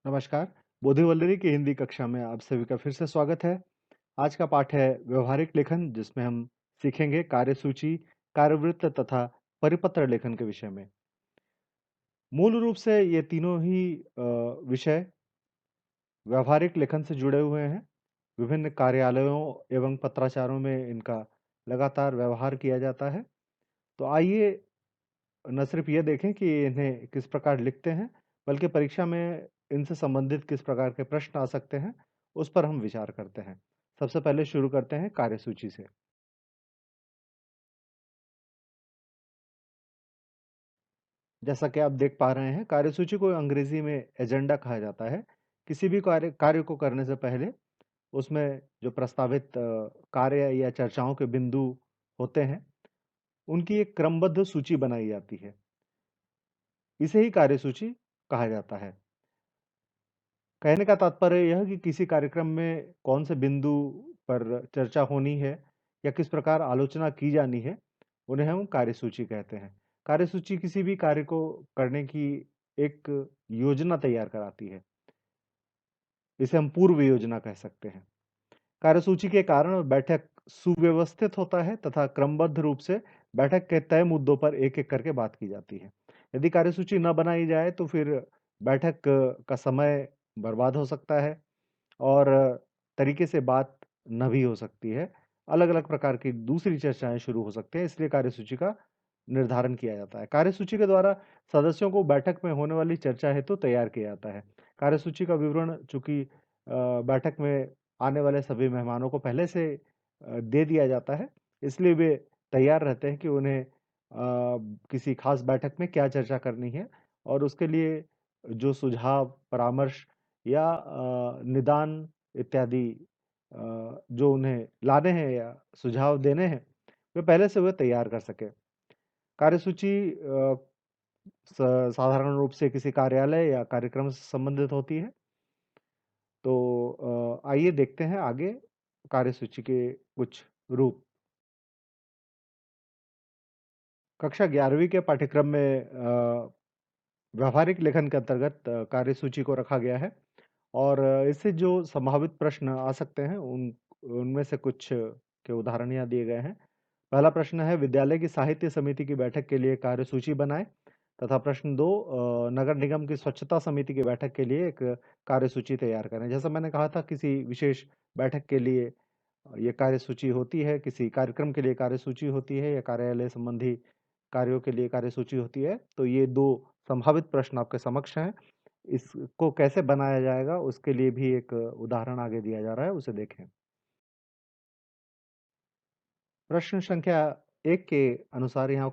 नमस्कार। बोधिवल्लरी की हिंदी कक्षा में आप सभी का फिर से स्वागत है। आज का पाठ है व्यवहारिक लेखन, जिसमें हम सीखेंगे कार्यसूची, कार्यवृत्त तथा परिपत्र लेखन के विषय में। मूल रूप से ये तीनों ही विषय व्यवहारिक लेखन से जुड़े हुए हैं। विभिन्न कार्यालयों एवं पत्राचारों में इनका लगातार व्यवहार किया जाता है। तो आइए न सिर्फ ये देखें कि इन्हें किस प्रकार लिखते हैं, बल्कि परीक्षा में इनसे संबंधित किस प्रकार के प्रश्न आ सकते हैं, उस पर हम विचार करते हैं। सबसे पहले शुरू करते हैं कार्यसूची से। जैसा कि आप देख पा रहे हैं, कार्यसूची को अंग्रेजी में एजेंडा कहा जाता है। किसी भी कार्य कार्य को करने से पहले उसमें जो प्रस्तावित कार्य या चर्चाओं के बिंदु होते हैं, उनकी एक क्रमबद्ध सूची बनाई जाती है। इसे ही कार्यसूची कहा जाता है। कहने का तात्पर्य यह है कि किसी कार्यक्रम में कौन से बिंदु पर चर्चा होनी है या किस प्रकार आलोचना की जानी है, उन्हें हम कार्यसूची कहते हैं। कार्यसूची किसी भी कार्य को करने की एक योजना तैयार कराती है। इसे हम पूर्व योजना कह सकते हैं। कार्यसूची के कारण बैठक सुव्यवस्थित होता है तथा क्रमबद्ध रूप से बैठक के तय मुद्दों पर एक-एक करके बात की जाती है। यदि कार्यसूची न बनाई जाए तो फिर बैठक का समय बर्बाद हो सकता है और तरीके से बात न भी हो सकती है। अलग-अलग प्रकार की दूसरी चर्चाएँ शुरू हो सकती हैं, इसलिए कार्यसूची का निर्धारण किया जाता है। कार्यसूची के द्वारा सदस्यों को बैठक में होने वाली चर्चा हेतु तैयार किया जाता है। कार्यसूची का विवरण चूँकि बैठक में आने वाले सभी मेहमानों को पहले से दे दिया जाता है, इसलिए वे तैयार रहते हैं कि उन्हें किसी खास बैठक में क्या चर्चा करनी है और उसके लिए जो सुझाव, परामर्श या निदान इत्यादि जो उन्हें लाने हैं या सुझाव देने हैं, वे पहले से वे तैयार कर सकें। कार्यसूची स साधारण रूप से किसी कार्यालय या कार्यक्रम से संबंधित होती है। तो आइए देखते हैं आगे कार्यसूची के कुछ रूप। कक्षा 11वीं के पाठ्यक्रम में व्यावहारिक लेखन के अंतर्गत कार्यसूची को रखा गया है और इससे जो संभावित प्रश्न आ सकते हैं उनमें से कुछ के उदाहरण यहाँ दिए गए हैं। पहला प्रश्न है, विद्यालय की साहित्य समिति की बैठक के लिए कार्यसूची बनाएं। तथा प्रश्न 2, नगर निगम की स्वच्छता समिति की बैठक के लिए एक कार्यसूची तैयार करें। जैसा मैंने कहा था, किसी विशेष बैठक के लिए ये कार्यसूची होती है, किसी कार्यक्रम के लिए कार्यसूची होती है या कार्यालय संबंधी कार्यों के लिए कार्यसूची होती है। तो ये 2 संभावित प्रश्न आपके समक्ष हैं। इसको कैसे बनाया जाएगा, उसके लिए भी एक उदाहरण आगे दिया जा रहा है, उसे देखें। प्रश्न संख्या 1 के अनुसार यहाँ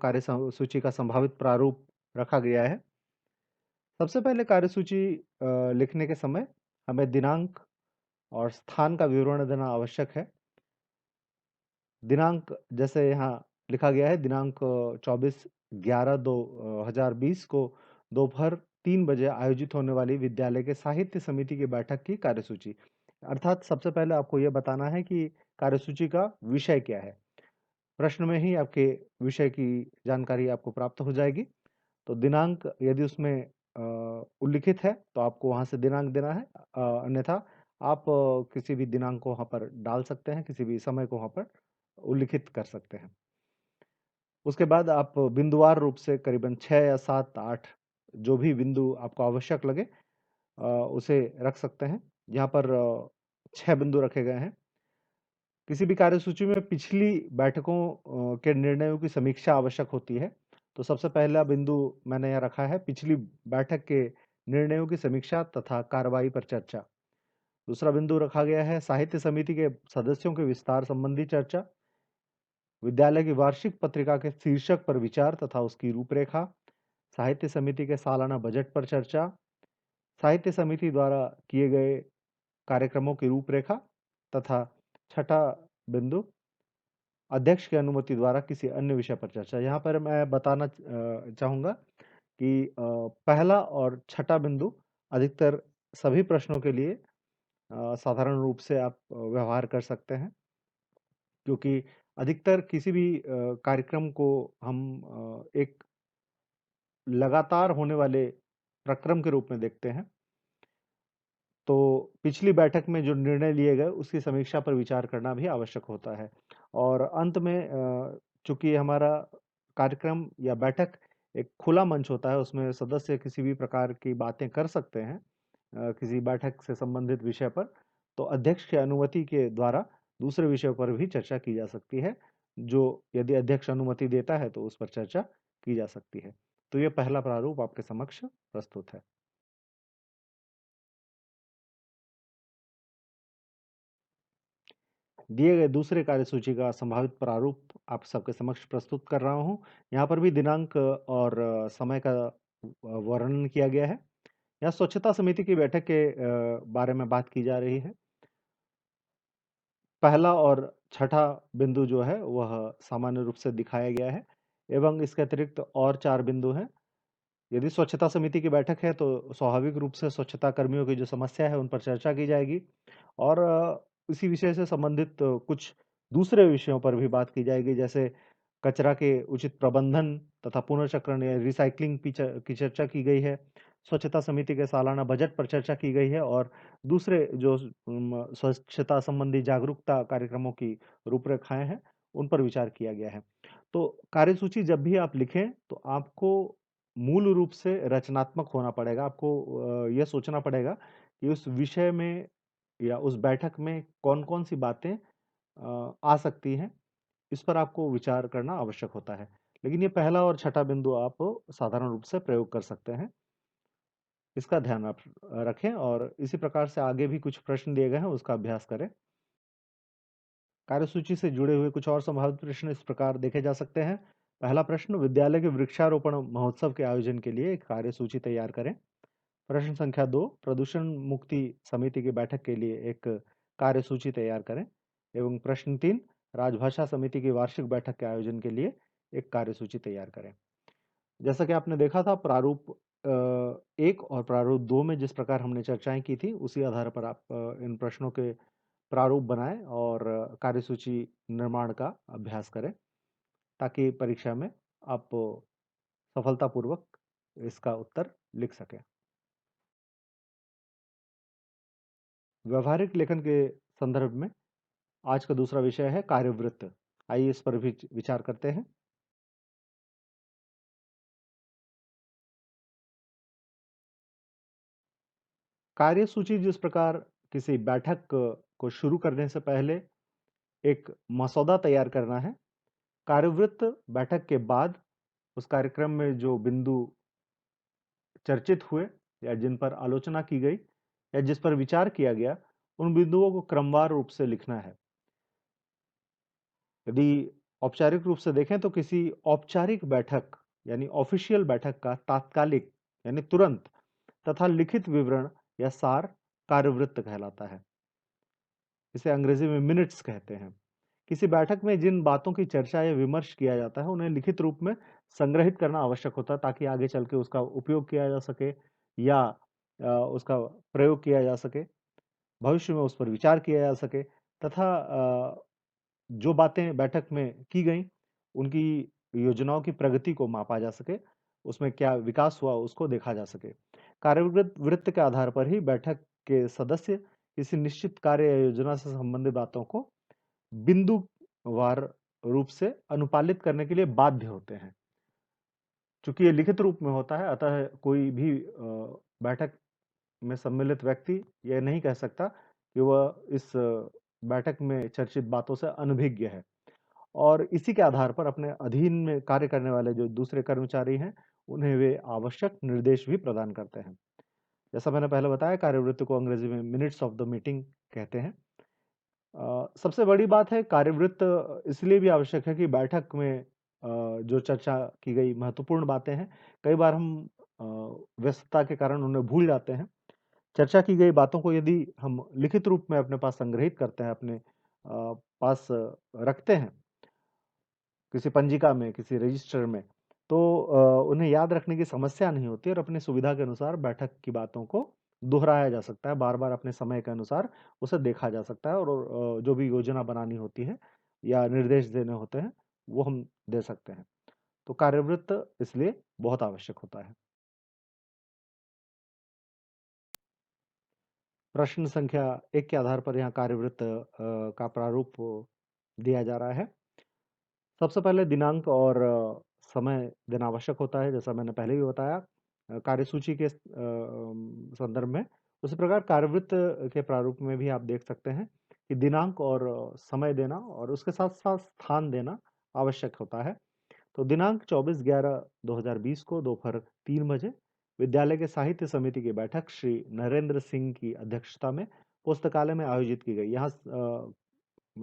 सूची का संभावित प्रारूप रखा गया है। सबसे पहले कार्यसूची लिखने के समय हमें दिनांक और स्थान का विवरण देना आवश्यक है। दिनांक जैसे यहाँ लिखा गया है, दिनांक 24/11/2020 को दोपहर 3 बजे आयोजित होने वाली विद्यालय के साहित्य समिति की बैठक की कार्यसूची। अर्थात सबसे पहले आपको ये बताना है कि कार्यसूची का विषय क्या है। प्रश्न में ही आपके विषय की जानकारी आपको प्राप्त हो जाएगी। तो दिनांक यदि उसमें उल्लिखित है तो आपको वहाँ से दिनांक देना है। अन्यथा आप किसी भी दिनांक को वहाँ पर डाल सकते हैं, किसी भी समय को वहाँ पर उल्लिखित कर सकते हैं। उसके बाद आप बिंदुवार रूप से करीबन 6 या 7, 8 जो भी बिंदु आपको आवश्यक लगे उसे रख सकते हैं। यहाँ पर 6 बिंदु रखे गए हैं। किसी भी कार्यसूची में पिछली बैठकों के निर्णयों की समीक्षा आवश्यक होती है। तो सबसे पहला बिंदु मैंने यहाँ रखा है, पिछली बैठक के निर्णयों की समीक्षा तथा कार्रवाई पर चर्चा। दूसरा बिंदु रखा गया है, साहित्य समिति के सदस्यों के विस्तार संबंधी चर्चा। विद्यालय की वार्षिक पत्रिका के शीर्षक पर विचार तथा उसकी रूपरेखा। साहित्य समिति के सालाना बजट पर चर्चा। साहित्य समिति द्वारा किए गए कार्यक्रमों की रूपरेखा तथा छठा बिंदु, अध्यक्ष की अनुमति द्वारा किसी अन्य विषय पर चर्चा। यहाँ पर मैं बताना चाहूँगा कि पहला और छठा बिंदु अधिकतर सभी प्रश्नों के लिए साधारण रूप से आप व्यवहार कर सकते हैं, क्योंकि अधिकतर किसी भी कार्यक्रम को हम एक लगातार होने वाले प्रक्रम के रूप में देखते हैं। तो पिछली बैठक में जो निर्णय लिए गए उसकी समीक्षा पर विचार करना भी आवश्यक होता है। और अंत में चूँकि हमारा कार्यक्रम या बैठक एक खुला मंच होता है, उसमें सदस्य किसी भी प्रकार की बातें कर सकते हैं किसी बैठक से संबंधित विषय पर, तो अध्यक्ष की अनुमति के द्वारा दूसरे विषयों पर भी चर्चा की जा सकती है, जो यदि अध्यक्ष अनुमति देता है तो उस पर चर्चा की जा सकती है। तो ये पहला प्रारूप आपके समक्ष प्रस्तुत है। दिए गए दूसरे कार्यसूची का संभावित प्रारूप आप सबके समक्ष प्रस्तुत कर रहा हूँ। यहाँ पर भी दिनांक और समय का वर्णन किया गया है। यहाँ स्वच्छता समिति की बैठक के बारे में बात की जा रही है। पहला और छठा बिंदु जो है वह सामान्य रूप से दिखाया गया है एवं इसके अतिरिक्त और 4 बिंदु हैं। यदि स्वच्छता समिति की बैठक है तो स्वाभाविक रूप से स्वच्छता कर्मियों की जो समस्या है उन पर चर्चा की जाएगी और इसी विषय से संबंधित कुछ दूसरे विषयों पर भी बात की जाएगी, जैसे कचरा के उचित प्रबंधन तथा पुनर्चक्रण या रिसाइक्लिंग की चर्चा की गई है। स्वच्छता समिति के सालाना बजट पर चर्चा की गई है और दूसरे जो स्वच्छता संबंधी जागरूकता कार्यक्रमों की रूपरेखाएं हैं उन पर विचार किया गया है। तो कार्यसूची जब भी आप लिखें तो आपको मूल रूप से रचनात्मक होना पड़ेगा। आपको यह सोचना पड़ेगा कि उस विषय में या उस बैठक में कौन-कौन सी बातें आ सकती हैं, इस पर आपको विचार करना आवश्यक होता है। लेकिन ये पहला और छठा बिंदु आप साधारण रूप से प्रयोग कर सकते हैं। इसका ध्यान आप रखें और इसी प्रकार से आगे भी कुछ प्रश्न दिए गए हैं, उसका अभ्यास करें। कार्यसूची से जुड़े हुए कुछ और संभावित प्रश्न इस प्रकार देखे जा सकते हैं। पहला प्रश्न, विद्यालय के वृक्षारोपण महोत्सव के आयोजन के लिए एक कार्यसूची तैयार करें। प्रश्न संख्या 2, प्रदूषण मुक्ति समिति की बैठक के लिए एक कार्यसूची तैयार करें। एवं प्रश्न 3, राजभाषा समिति की वार्षिक बैठक के आयोजन के लिए एक कार्यसूची तैयार करें। जैसा कि आपने देखा था प्रारूप 1 और प्रारूप 2 में जिस प्रकार हमने चर्चाएं की थी, उसी आधार पर आप इन प्रश्नों के प्रारूप बनाएं और कार्यसूची निर्माण का अभ्यास करें, ताकि परीक्षा में आप सफलतापूर्वक इसका उत्तर लिख सकें। व्यवहारिक लेखन के संदर्भ में आज का दूसरा विषय है कार्यवृत्त। आइए इस पर भी विचार करते हैं। कार्यसूची जिस प्रकार किसी बैठक को शुरू करने से पहले एक मसौदा तैयार करना है, कार्यवृत्त बैठक के बाद उस कार्यक्रम में जो बिंदु चर्चित हुए या जिन पर आलोचना की गई या जिस पर विचार किया गया, उन बिंदुओं को क्रमवार रूप से लिखना है। यदि औपचारिक रूप से देखें तो किसी औपचारिक बैठक यानी ऑफिशियल बैठक का तात्कालिक यानी तुरंत तथा लिखित विवरण या सार कार्यवृत्त कहलाता है। इसे अंग्रेजी में मिनट्स कहते हैं। किसी बैठक में जिन बातों की चर्चा या विमर्श किया जाता है उन्हें लिखित रूप में संग्रहित करना आवश्यक होता है, ताकि आगे चल के उसका उपयोग किया जा सके या उसका प्रयोग किया जा सके, भविष्य में उस पर विचार किया जा सके तथा जो बातें बैठक में की गई उनकी योजनाओं की प्रगति को मापा जा सके, उसमें क्या विकास हुआ उसको देखा जा सके। कार्यवृत्त वृत्त के आधार पर ही बैठक के सदस्य किसी निश्चित कार्य या योजना से संबंधित बातों को बिंदुवार रूप से अनुपालित करने के लिए बाध्य होते हैं। चूंकि ये लिखित रूप में होता है, अतः कोई भी बैठक में सम्मिलित व्यक्ति यह नहीं कह सकता कि वह इस बैठक में चर्चित बातों से अनभिज्ञ है और इसी के आधार पर अपने अधीन में कार्य करने वाले जो दूसरे कर्मचारी हैं, उन्हें वे आवश्यक निर्देश भी प्रदान करते हैं। जैसा मैंने पहले बताया, कार्यवृत्त को अंग्रेजी में मिनट्स ऑफ द मीटिंग कहते हैं। सबसे बड़ी बात है, कार्यवृत्त इसलिए भी आवश्यक है कि बैठक में जो चर्चा की गई महत्वपूर्ण बातें हैं, कई बार हम अ, व्यस्तता के कारण उन्हें भूल जाते हैं। चर्चा की गई बातों को यदि हम लिखित रूप में अपने पास संग्रहित करते हैं, अपने पास रखते हैं, किसी पंजिका में, किसी रजिस्टर में, तो उन्हें याद रखने की समस्या नहीं होती और अपनी सुविधा के अनुसार बैठक की बातों को दोहराया जा सकता है, बार-बार अपने समय के अनुसार उसे देखा जा सकता है और जो भी योजना बनानी होती है या निर्देश देने होते हैं, वो हम दे सकते हैं। तो कार्यवृत्त इसलिए बहुत आवश्यक होता है। प्रश्न संख्या 1 के आधार पर यहाँ कार्यवृत्त का प्रारूप दिया जा रहा है। सबसे पहले दिनांक और समय देना आवश्यक होता है, जैसा मैंने पहले भी बताया कार्यसूची के संदर्भ में। उसी प्रकार कार्यवृत्त के प्रारूप में भी आप देख सकते हैं कि दिनांक और समय देना और उसके साथ-साथ स्थान देना आवश्यक होता है। तो दिनांक 24/11/2020 को दोपहर 3 बजे विद्यालय के साहित्य समिति की बैठक श्री नरेंद्र सिंह की अध्यक्षता में पुस्तकालय में आयोजित की गई। यहाँ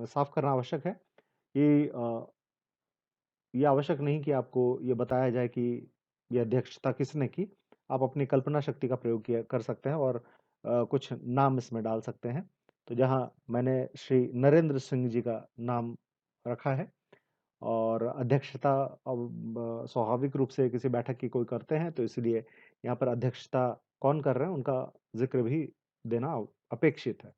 साफ करना आवश्यक है कि ये आवश्यक नहीं कि आपको ये बताया जाए कि ये अध्यक्षता किसने की। आप अपनी कल्पना शक्ति का प्रयोग किया कर सकते हैं और कुछ नाम इसमें डाल सकते हैं। तो जहाँ मैंने श्री नरेंद्र सिंह जी का नाम रखा है और अध्यक्षता अब स्वाभाविक रूप से किसी बैठक की कोई करते हैं, तो इसलिए यहाँ पर अध्यक्षता कौन कर रहे हैं, उनका ज़िक्र भी देना अपेक्षित है।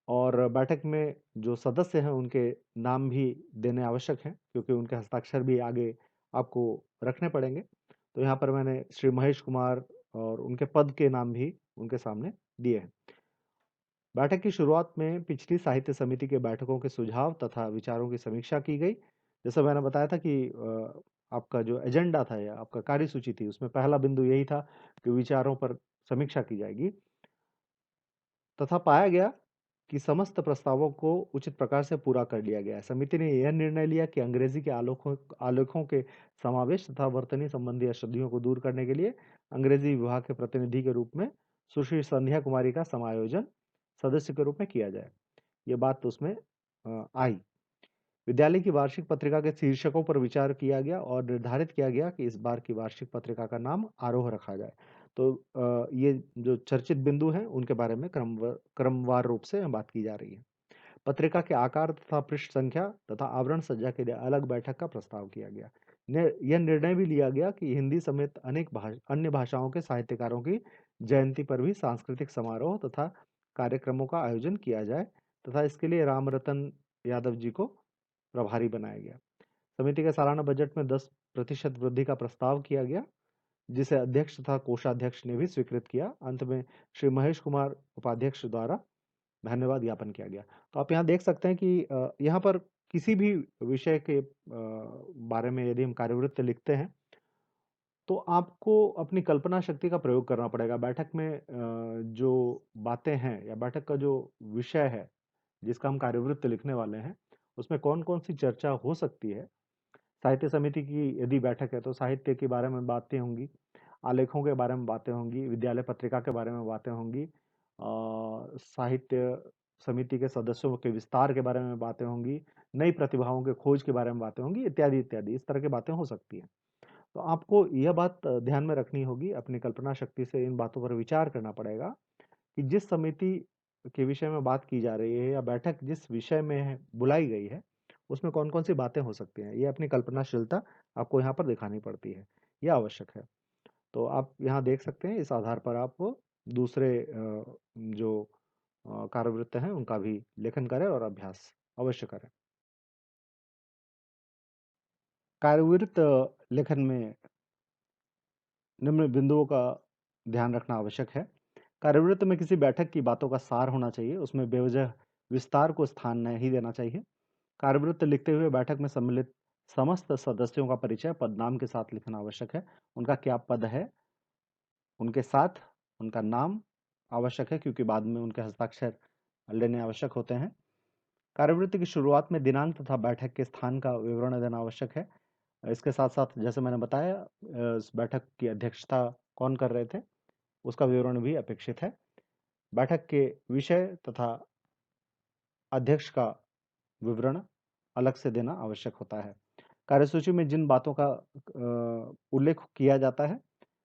और बैठक में जो सदस्य हैं, उनके नाम भी देने आवश्यक हैं, क्योंकि उनके हस्ताक्षर भी आगे आपको रखने पड़ेंगे। तो यहाँ पर मैंने श्री महेश कुमार और उनके पद के नाम भी उनके सामने दिए हैं। बैठक की शुरुआत में पिछली साहित्य समिति के बैठकों के सुझाव तथा विचारों की समीक्षा की गई। जैसा मैंने बताया था कि आपका जो एजेंडा था या आपका कार्यसूची थी, उसमें पहला बिंदु यही था कि विचारों पर समीक्षा की जाएगी तथा पाया गया कि समस्त प्रस्तावों को उचित प्रकार से पूरा कर लिया गया है। समिति ने यह निर्णय लिया कि अंग्रेजी के आलेखों के समावेश तथा वर्तनी संबंधी अशुद्धियों को दूर करने के लिए अंग्रेजी विभाग के प्रतिनिधि के रूप में सुश्री संध्या कुमारी का समायोजन सदस्य के रूप में किया जाए। ये बात तो उसमें आई। विद्यालय की वार्षिक पत्रिका के शीर्षकों पर विचार किया गया और निर्धारित किया गया कि इस बार की वार्षिक पत्रिका का नाम आरोह रखा जाए। तो ये जो चर्चित बिंदु हैं, उनके बारे में क्रमवार रूप से बात की जा रही है। पत्रिका के आकार तथा पृष्ठ संख्या तथा आवरण सज्जा के लिए अलग बैठक का प्रस्ताव किया गया। यह निर्णय भी लिया गया कि हिंदी समेत अनेक अन्य भाषाओं के साहित्यकारों की जयंती पर भी सांस्कृतिक समारोह तथा कार्यक्रमों का आयोजन किया जाए तथा इसके लिए रामरतन यादव जी को प्रभारी बनाया गया। समिति के सालाना बजट में 10% वृद्धि का प्रस्ताव किया गया, जिसे अध्यक्ष तथा कोषाध्यक्ष ने भी स्वीकृत किया। अंत में श्री महेश कुमार उपाध्यक्ष द्वारा धन्यवाद ज्ञापन किया गया। तो आप यहाँ देख सकते हैं कि यहाँ पर किसी भी विषय के बारे में यदि हम कार्यवृत्त लिखते हैं, तो आपको अपनी कल्पना शक्ति का प्रयोग करना पड़ेगा। बैठक में जो बातें हैं या बैठक का जो विषय है, जिसका हम कार्यवृत्त लिखने वाले हैं, उसमें कौन-कौन सी चर्चा हो सकती है। साहित्य समिति की यदि बैठक है, तो साहित्य के बारे में बातें होंगी, आलेखों के बारे में बातें होंगी, विद्यालय पत्रिका के बारे में बातें होंगी, साहित्य समिति के सदस्यों के विस्तार के बारे में बातें होंगी, नई प्रतिभाओं के खोज के बारे में बातें होंगी, इत्यादि इत्यादि इस तरह की बातें हो सकती हैं। तो आपको यह बात ध्यान में रखनी होगी, अपनी कल्पना शक्ति से इन बातों पर विचार करना पड़ेगा कि जिस समिति के विषय में बात की जा रही है या बैठक जिस विषय में बुलाई गई है, उसमें कौन-कौन सी बातें हो सकती हैं। ये अपनी कल्पनाशीलता आपको यहाँ पर दिखानी पड़ती है। ये आवश्यक है। तो आप यहाँ देख सकते हैं, इस आधार पर आप दूसरे जो कार्यवृत्त हैं, उनका भी लेखन करें और अभ्यास अवश्य करें। कार्यवृत्त लेखन में निम्न बिंदुओं का ध्यान रखना आवश्यक है। कार्यवृत्त में किसी बैठक की बातों का सार होना चाहिए, उसमें बेवजह विस्तार को स्थान नहीं देना चाहिए। कार्यवृत्त लिखते हुए बैठक में सम्मिलित समस्त सदस्यों का परिचय पदनाम के साथ लिखना आवश्यक है। उनका क्या पद है, उनके साथ उनका नाम आवश्यक है, क्योंकि बाद में उनके हस्ताक्षर लेने आवश्यक होते हैं। कार्यवृत्त की शुरुआत में दिनांक तथा बैठक के स्थान का विवरण देना आवश्यक है। इसके साथ-साथ जैसे मैंने बताया इस बैठक की अध्यक्षता कौन कर रहे थे, उसका विवरण भी अपेक्षित है। बैठक के विषय तथा अध्यक्ष का विवरण अलग से देना आवश्यक होता है। कार्यसूची में जिन बातों का उल्लेख किया जाता है,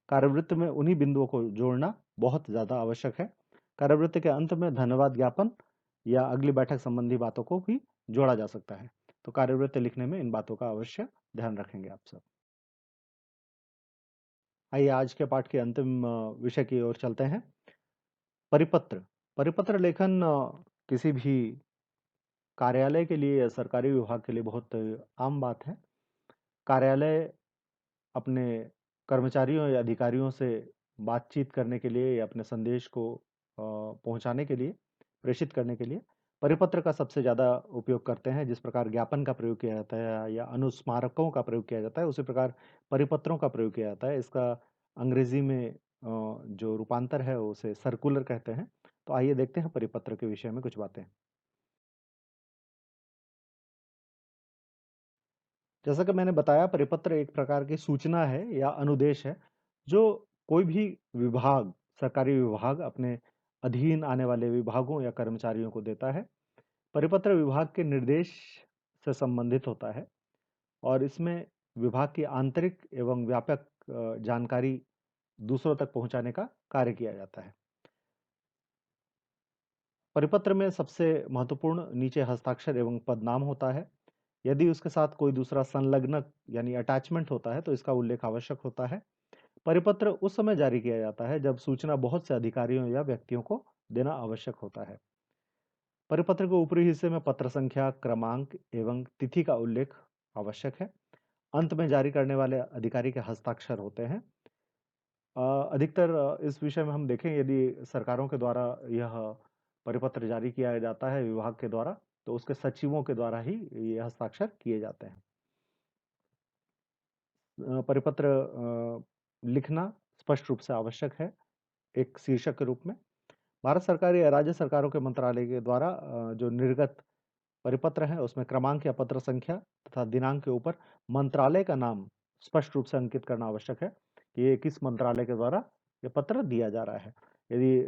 कार्यवृत्त में उन्हीं बिंदुओं को जोड़ना बहुत ज़्यादा आवश्यक है। कार्यवृत्त के अंत में धन्यवाद ज्ञापन या अगली बैठक संबंधी बातों को भी जोड़ा जा सकता है। तो कार्यवृत्त लिखने में इन बातों का अवश्य ध्यान रखेंगे आप सब। आइए आज के पाठ के अंतिम विषय की ओर चलते हैं। परिपत्र। परिपत्र लेखन किसी भी कार्यालय के लिए या सरकारी विभाग के लिए बहुत आम बात है। कार्यालय अपने कर्मचारियों या अधिकारियों से बातचीत करने के लिए या अपने संदेश को पहुँचाने के लिए, प्रेषित करने के लिए परिपत्र का सबसे ज़्यादा उपयोग करते हैं। जिस प्रकार ज्ञापन का प्रयोग किया जाता है या अनुस्मारकों का प्रयोग किया जाता है, उसी प्रकार परिपत्रों का प्रयोग किया जाता है। इसका अंग्रेजी में जो रूपांतर है उसे सर्कुलर कहते हैं। तो आइए देखते हैं परिपत्र के विषय में कुछ बातें। जैसा कि मैंने बताया, परिपत्र एक प्रकार की सूचना है या अनुदेश है जो कोई भी विभाग, सरकारी विभाग अपने अधीन आने वाले विभागों या कर्मचारियों को देता है। परिपत्र विभाग के निर्देश से संबंधित होता है और इसमें विभाग की आंतरिक एवं व्यापक जानकारी दूसरों तक पहुंचाने का कार्य किया जाता है। परिपत्र में सबसे महत्वपूर्ण नीचे हस्ताक्षर एवं पदनाम होता है। यदि उसके साथ कोई दूसरा संलग्नक यानी अटैचमेंट होता है तो इसका उल्लेख आवश्यक होता है। परिपत्र उस समय जारी किया जाता है जब सूचना बहुत से अधिकारियों या व्यक्तियों को देना आवश्यक होता है। परिपत्र के ऊपरी हिस्से में पत्र संख्या, क्रमांक एवं तिथि का उल्लेख आवश्यक है। अंत में जारी करने वाले अधिकारी के हस्ताक्षर होते हैं। अधिकतर इस विषय में हम देखें, यदि सरकारों के द्वारा यह परिपत्र जारी किया जाता है विभाग के द्वारा, तो उसके सचिवों के द्वारा ही ये हस्ताक्षर किए जाते हैं। परिपत्र लिखना स्पष्ट रूप से आवश्यक है एक शीर्षक के रूप में। भारत सरकार या राज्य सरकारों के मंत्रालय के द्वारा जो निर्गत परिपत्र है उसमें क्रमांक या पत्र संख्या तथा दिनांक के ऊपर मंत्रालय का नाम स्पष्ट रूप से अंकित करना आवश्यक है कि ये किस मंत्रालय के द्वारा ये पत्र दिया जा रहा है। यदि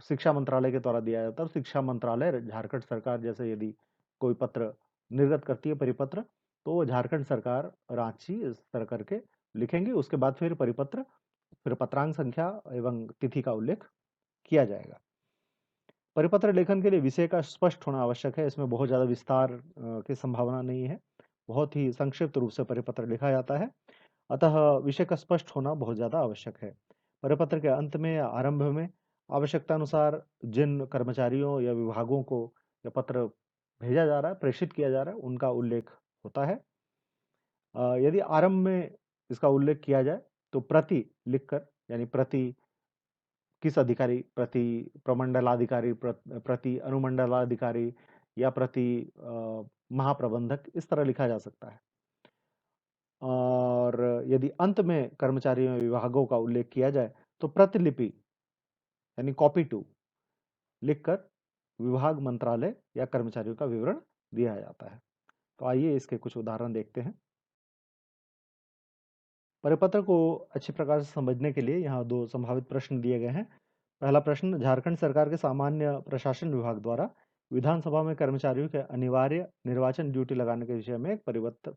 शिक्षा मंत्रालय के द्वारा दिया जाता है तो शिक्षा मंत्रालय झारखंड सरकार जैसे यदि कोई पत्र निर्गत करती है परिपत्र, तो वो झारखंड सरकार रांची इस तरह करके लिखेंगे। उसके बाद फिर परिपत्र, फिर पत्रांक संख्या एवं तिथि का उल्लेख किया जाएगा। परिपत्र लेखन के लिए विषय का स्पष्ट होना आवश्यक है। इसमें बहुत ज़्यादा विस्तार की संभावना नहीं है। बहुत ही संक्षिप्त रूप से परिपत्र लिखा जाता है। अतः विषय का स्पष्ट होना बहुत ज़्यादा आवश्यक है। परिपत्र के अंत में या आरंभ में आवश्यकता अनुसार जिन कर्मचारियों या विभागों को यह पत्र भेजा जा रहा है, प्रेषित किया जा रहा है, उनका उल्लेख होता है। यदि आरंभ में इसका उल्लेख किया जाए तो प्रति लिखकर, यानी प्रति किस अधिकारी, प्रति प्रमंडलाधिकारी, प्रति अनुमंडलाधिकारी या प्रति महाप्रबंधक, इस तरह लिखा जा सकता है। और यदि अंत में कर्मचारियों या विभागों का उल्लेख किया जाए तो प्रतिलिपि यानी कॉपी टू लिखकर विभाग, मंत्रालय या कर्मचारियों का विवरण दिया जाता है। तो आइए इसके कुछ उदाहरण देखते हैं। परिपत्र को अच्छी प्रकार से समझने के लिए यहाँ दो संभावित प्रश्न दिए गए हैं। पहला प्रश्न, झारखंड सरकार के सामान्य प्रशासन विभाग द्वारा विधानसभा में कर्मचारियों के अनिवार्य निर्वाचन ड्यूटी लगाने के विषय में एक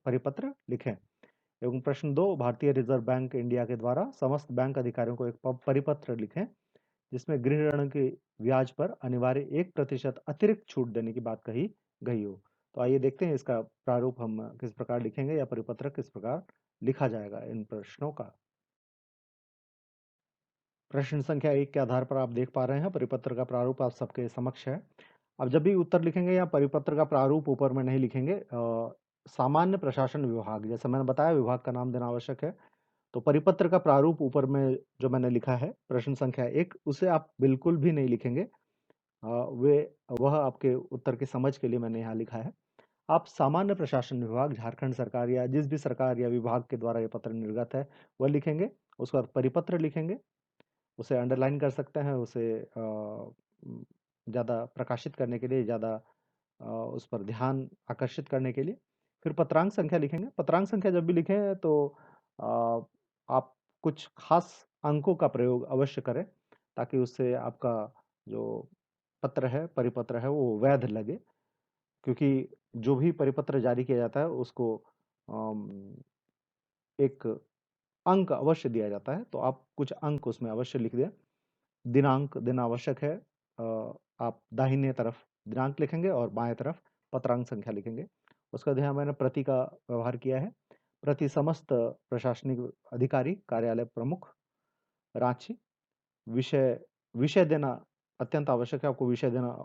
परिपत्र लिखें। एवं प्रश्न दो, भारतीय रिजर्व बैंक इंडिया के द्वारा समस्त बैंक अधिकारियों को एक परिपत्र लिखें जिसमें गृह ऋण के ब्याज पर अनिवार्य 1% अतिरिक्त छूट देने की बात कही गई हो। तो आइए देखते हैं इसका प्रारूप हम किस प्रकार लिखेंगे या परिपत्र किस प्रकार लिखा जाएगा इन प्रश्नों का। प्रश्न संख्या 1 के आधार पर आप देख पा रहे हैं परिपत्र का प्रारूप आप सबके समक्ष है। अब जब भी उत्तर लिखेंगे या परिपत्र का प्रारूप ऊपर में नहीं लिखेंगे, सामान्य प्रशासन विभाग, जैसे मैंने बताया विभाग का नाम देना आवश्यक है। तो परिपत्र का प्रारूप ऊपर में जो मैंने लिखा है प्रश्न संख्या 1, उसे आप बिल्कुल भी नहीं लिखेंगे। वे वह आपके उत्तर की समझ के लिए मैंने यहाँ लिखा है। आप सामान्य प्रशासन विभाग, झारखंड सरकार या जिस भी सरकार या विभाग के द्वारा ये पत्र निर्गत है वह लिखेंगे। उसके बाद परिपत्र लिखेंगे, उसे अंडरलाइन कर सकते हैं, उसे ज़्यादा प्रकाशित करने के लिए, ज़्यादा उस पर ध्यान आकर्षित करने के लिए। फिर पत्रांक संख्या लिखेंगे। पत्रांक संख्या जब भी लिखें तो आप कुछ खास अंकों का प्रयोग अवश्य करें ताकि उससे आपका जो पत्र है, परिपत्र है, वो वैध लगे। क्योंकि जो भी परिपत्र जारी किया जाता है उसको एक अंक अवश्य दिया जाता है, तो आप कुछ अंक उसमें अवश्य लिख दें। दिनांक देना आवश्यक है। आप दाहिने तरफ दिनांक लिखेंगे और बाएं तरफ पत्रांक संख्या लिखेंगे। उसका ध्यान मैंने प्रति का व्यवहार किया है। प्रति समस्त प्रशासनिक अधिकारी, कार्यालय प्रमुख, रांची। विषय विषय देना अत्यंत आवश्यक है। आपको विषय देना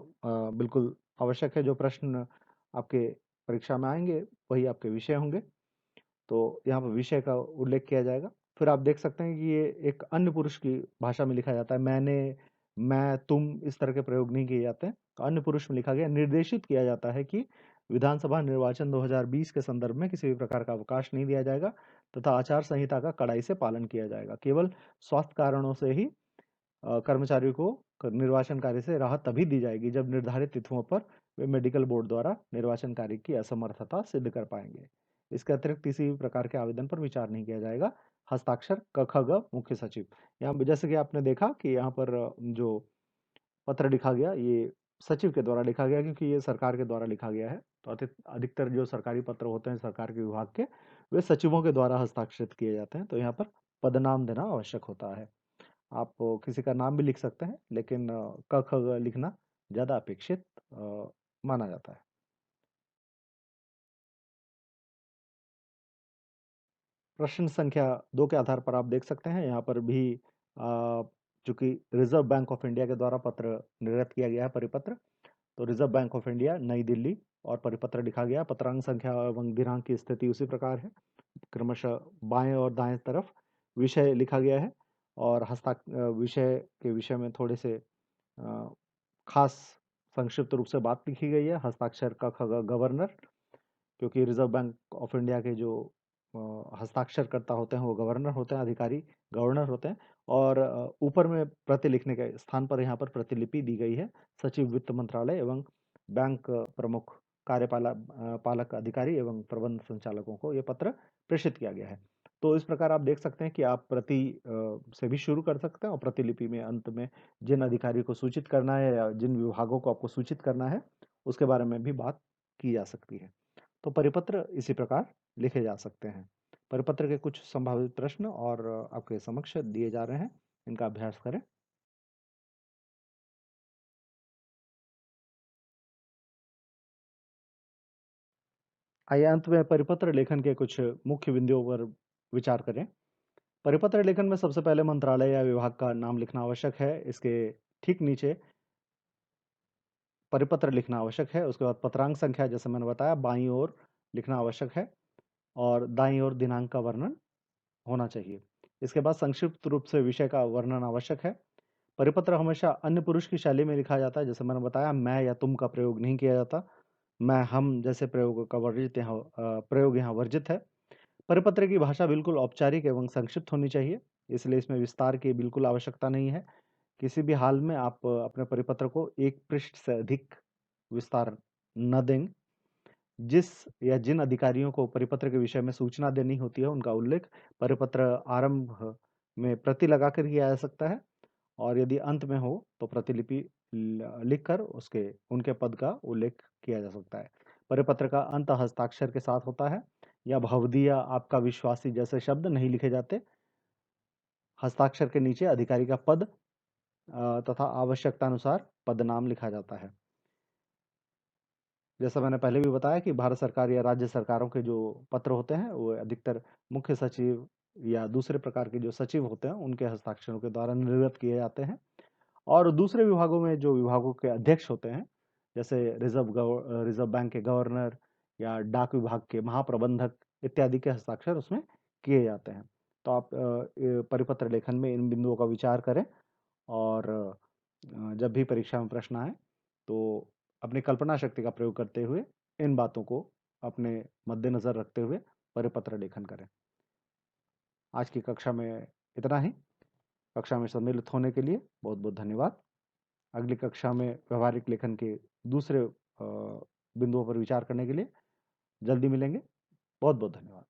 बिल्कुल आवश्यक है। जो प्रश्न आपके परीक्षा में आएंगे वही आपके विषय होंगे। तो यहाँ पर विषय का उल्लेख किया जाएगा। फिर आप देख सकते हैं कि ये एक अन्य पुरुष की भाषा में लिखा जाता है। मैंने मैं, तुम इस तरह के प्रयोग नहीं किए जाते हैं। अन्य पुरुष में लिखा गया निर्देशित किया जाता है कि विधानसभा निर्वाचन 2020 के संदर्भ में किसी भी प्रकार का अवकाश नहीं दिया जाएगा तथा आचार संहिता का कड़ाई से पालन किया जाएगा। केवल स्वास्थ्य कारणों से ही कर्मचारियों को निर्वाचन कार्य से राहत तभी दी जाएगी जब निर्धारित तिथियों पर वे मेडिकल बोर्ड द्वारा निर्वाचन कार्य की असमर्थता सिद्ध कर पाएंगे। इसके अतिरिक्त किसी भी प्रकार के आवेदन पर विचार नहीं किया जाएगा। हस्ताक्षर क ख ग मुख्य सचिव। यहाँ जैसे कि आपने देखा कि यहाँ पर जो पत्र लिखा गया ये सचिव के द्वारा लिखा गया क्योंकि ये सरकार के द्वारा लिखा गया है। तो अधिकतर जो सरकारी पत्र होते हैं सरकार के विभाग के, वे सचिवों के द्वारा हस्ताक्षरित किए जाते हैं। तो यहाँ पर पदनाम देना आवश्यक होता है। आप किसी का नाम भी लिख सकते हैं, लेकिन क ख ग लिखना ज़्यादा अपेक्षित माना जाता है। प्रश्न संख्या 2 के आधार पर आप देख सकते हैं यहाँ पर भी चूंकि रिजर्व बैंक ऑफ इंडिया के द्वारा पत्र निर्गत किया गया है परिपत्र, तो रिजर्व बैंक ऑफ इंडिया नई दिल्ली और परिपत्र लिखा गया। पत्रांक संख्या एवं दिनांक की स्थिति उसी प्रकार है। क्रमशः बाएं और दाएं तरफ विषय लिखा गया है और विषय के विषय में थोड़े से अ, खास संक्षिप्त रूप से बात लिखी गई है। हस्ताक्षर का गवर्नर, क्योंकि रिजर्व बैंक ऑफ इंडिया के जो हस्ताक्षरकर्ता होते हैं वो गवर्नर होते हैं, अधिकारी गवर्नर होते हैं। और ऊपर में प्रति लिखने के स्थान पर यहाँ पर प्रतिलिपि दी गई है। सचिव वित्त मंत्रालय एवं बैंक प्रमुख पालक अधिकारी एवं प्रबंध संचालकों को ये पत्र प्रेषित किया गया है। तो इस प्रकार आप देख सकते हैं कि आप प्रति से भी शुरू कर सकते हैं और प्रतिलिपि में अंत में जिन अधिकारी को सूचित करना है या जिन विभागों को आपको सूचित करना है उसके बारे में भी बात की जा सकती है। तो परिपत्र इसी प्रकार लिखे जा सकते हैं। परिपत्र के कुछ संभावित प्रश्न और आपके समक्ष दिए जा रहे हैं, इनका अभ्यास करें। आइए अंत में परिपत्र लेखन के कुछ मुख्य बिंदुओं पर विचार करें। परिपत्र लेखन में सबसे पहले मंत्रालय या विभाग का नाम लिखना आवश्यक है। इसके ठीक नीचे परिपत्र लिखना आवश्यक है। उसके बाद पत्रांक संख्या जैसे मैंने बताया बाईं ओर लिखना आवश्यक है और दाईं ओर दिनांक का वर्णन होना चाहिए। इसके बाद संक्षिप्त रूप से विषय का वर्णन आवश्यक है। परिपत्र हमेशा अन्य पुरुष की शैली में लिखा जाता है। जैसे मैंने बताया, मैं या तुम का प्रयोग नहीं किया जाता। मैं, हम जैसे प्रयोग यहाँ वर्जित है। परिपत्र की भाषा बिल्कुल औपचारिक एवं संक्षिप्त होनी चाहिए, इसलिए इसमें विस्तार की बिल्कुल आवश्यकता नहीं है। किसी भी हाल में आप अपने परिपत्र को 1 पृष्ठ से अधिक विस्तार न दें। जिस या जिन अधिकारियों को परिपत्र के विषय में सूचना देनी होती है, उनका उल्लेख परिपत्र आरंभ में प्रति लगाकर किया जा सकता है और यदि अंत में हो तो प्रतिलिपि लिखकर उसके उनके पद का उल्लेख किया जा सकता है। परिपत्र का अंत हस्ताक्षर के साथ होता है या भवदीय, आपका विश्वासी जैसे शब्द नहीं लिखे जाते। हस्ताक्षर के नीचे अधिकारी का पद तथा आवश्यकता अनुसार पदनाम लिखा जाता है। जैसा मैंने पहले भी बताया कि भारत सरकार या राज्य सरकारों के जो पत्र होते हैं वो अधिकतर मुख्य सचिव या दूसरे प्रकार के जो सचिव होते हैं उनके हस्ताक्षरों के द्वारा निर्गत किए जाते हैं। और दूसरे विभागों में जो विभागों के अध्यक्ष होते हैं, जैसे रिजर्व बैंक के गवर्नर या डाक विभाग के महाप्रबंधक इत्यादि के हस्ताक्षर उसमें किए जाते हैं। तो आप परिपत्र लेखन में इन बिंदुओं का विचार करें और जब भी परीक्षा में प्रश्न आए तो अपनी कल्पना शक्ति का प्रयोग करते हुए इन बातों को अपने मद्देनजर रखते हुए परिपत्र लेखन करें। आज की कक्षा में इतना ही। कक्षा में सम्मिलित होने के लिए बहुत बहुत धन्यवाद। अगली कक्षा में व्यवहारिक लेखन के दूसरे बिंदुओं पर विचार करने के लिए जल्दी मिलेंगे। बहुत बहुत धन्यवाद।